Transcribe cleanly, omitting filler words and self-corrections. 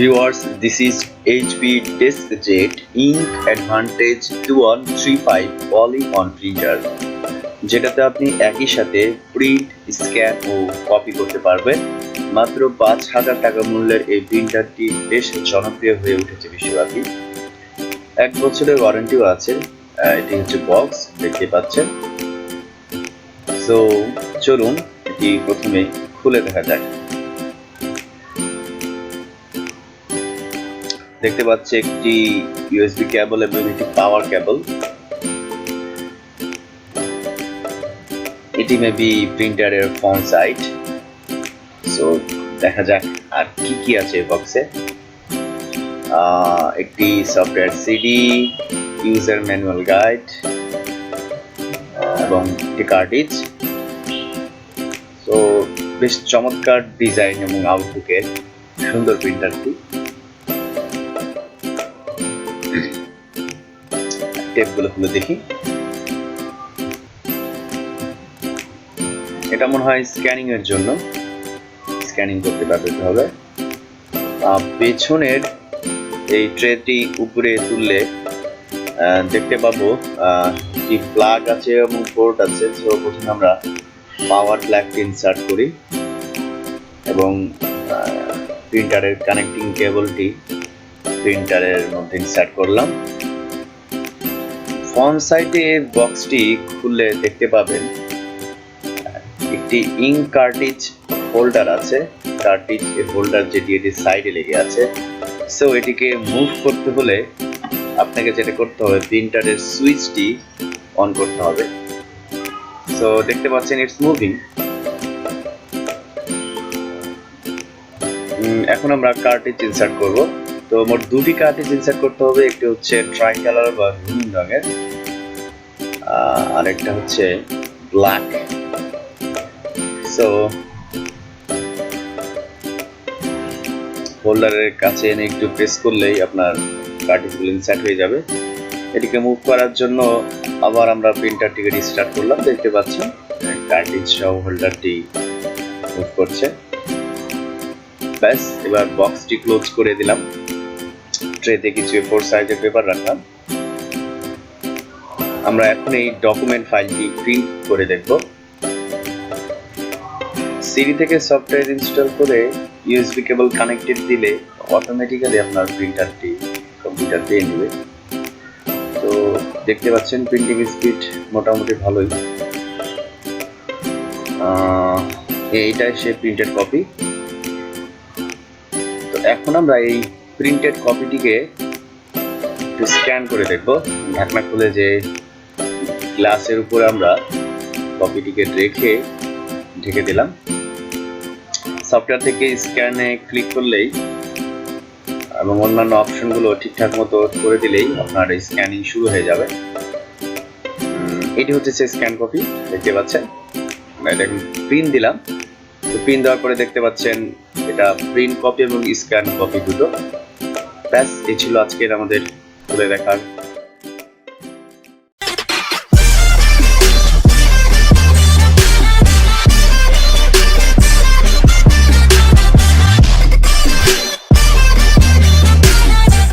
Viewers, this is HP DeskJet Ink Advantage 2135 all-in-one printer, যেটাতে আপনি একই সাথে প্রিন্ট, স্ক্যান ও কপি করতে পারবেন। মাত্র ৫,০০০ টাকা মূল্যের এই প্রিন্টারটি বেশ জনপ্রিয় হয়ে উঠেছে বিশ্বব্যাপী। ১ বছরের ওয়ারেন্টিও আছে। এটি হচ্ছে বক্স, দেখতে পাচ্ছেন। সো চলুন এটি প্রথমে খুলে দেখা যাক। দেখতে পাচ্ছি একটি ইউএসবি কেবল এবং একটি পাওয়ার কেবল। এটি মেবি প্রিন্টারের ফ্রন্ট সাইড। সো দেখা যাক আর কি কি আছে বক্সে। একটি software CD, user manual guide এবং একটি কার্ট্রিজ। সো বেশ চমৎকার ডিজাইন এবং আউটলুকের সুন্দর প্রিন্টারটি। টেপগুলো খুলে দেখি। এটা মনে হয় স্ক্যানিং এর জন্য, স্ক্যানিং করতে ব্যবহৃত হবে। পেছনের এই ট্রেটি উপরে তুললে দেখতে পাবো কি প্লাগ আছে এবং পোর্ট আছে। সো প্রথমে আমরা পাওয়ার প্লাগটি ইনসার্ট করি এবং প্রিন্টারের কানেক্টিং কেবলটি প্রিন্টারের মধ্যে ইনসার্ট করলাম। ফ্রন্ট সাইডে বক্সটি খুললে দেখতে পাবেন একটি ইঙ্ক কার্ট্রিজ হোল্ডার আছে। কার্ট্রিজ হোল্ডার যেটি এটি সাইডে লেগে আছে। সো এটিকে মুভ করতে হলে আপনাকে যেটা করতে হবে, প্রিন্টারের সুইচটি অন করতে হবে। সো দেখতে পাচ্ছেন ইটস মুভিং। এখন আমরা কার্ট্রিজ ইনসার্ট করব। তো মোট দুটি কার্ট্রিজ ইনসার্ট করতে হবে। একটি হচ্ছে ট্রাই কালার বা রঙিন রঙের, আর একটা হচ্ছে ব্ল্যাক। সো হোল্ডারের কাছে এনে একটু প্রেস করলেই আপনার কার্ট্রিজগুলো ইনসার্ট হয়ে যাবে। এটিকে মুভ করার জন্য আবার আমরা প্রিন্টারটিকে রিস্টার্ট করলাম। দেখতে পাচ্ছেন কার্ট্রিজ সহ হোল্ডারটি মুভ করছে। ব্যাস, এবার বক্সটি ক্লোজ করে দিলাম। ট্রেতে কিছু A4 সাইজের পেপার রাখলাম। আমরা এখন এই ডকুমেন্ট ফাইলটি প্রিন্ট করে দেখব। সিডি থেকে সফটওয়্যার ইনস্টল করে ইউএসবি কেবল কানেক্টেড দিলে অটোমেটিক্যালি আপনার প্রিন্টারটি কম্পিউটার পেয়ে নেবে। তো দেখতে পাচ্ছেন প্রিন্টিং স্পিড মোটামুটি ভালোই। এইটাই সে প্রিন্টেড কপি। তো এখন আমরা এই প্রিন্টেড কপিটিকে একটু স্ক্যান করে দেখব। ঢাকনা খুলে যে গ্লাসের উপরে আমরা কপিটিকে রেখে ঢেকে দিলাম। সফটওয়্যার থেকে স্ক্যানে ক্লিক করলেই এবং অন্যান্য অপশনগুলো ঠিকঠাক মতো করে দিলেই আপনার স্ক্যানিং শুরু হয়ে যাবে। এটি হচ্ছে সেই স্ক্যান কপি, দেখতে পাচ্ছেন। এটা এখন প্রিন্ট দিলাম। তো প্রিন্ট দেওয়ার পরে দেখতে পাচ্ছেন এটা প্রিন্ট কপি এবং স্ক্যান কপি দুটো। ব্যাস, এই ছিল আজকের আমাদের খুলে দেখার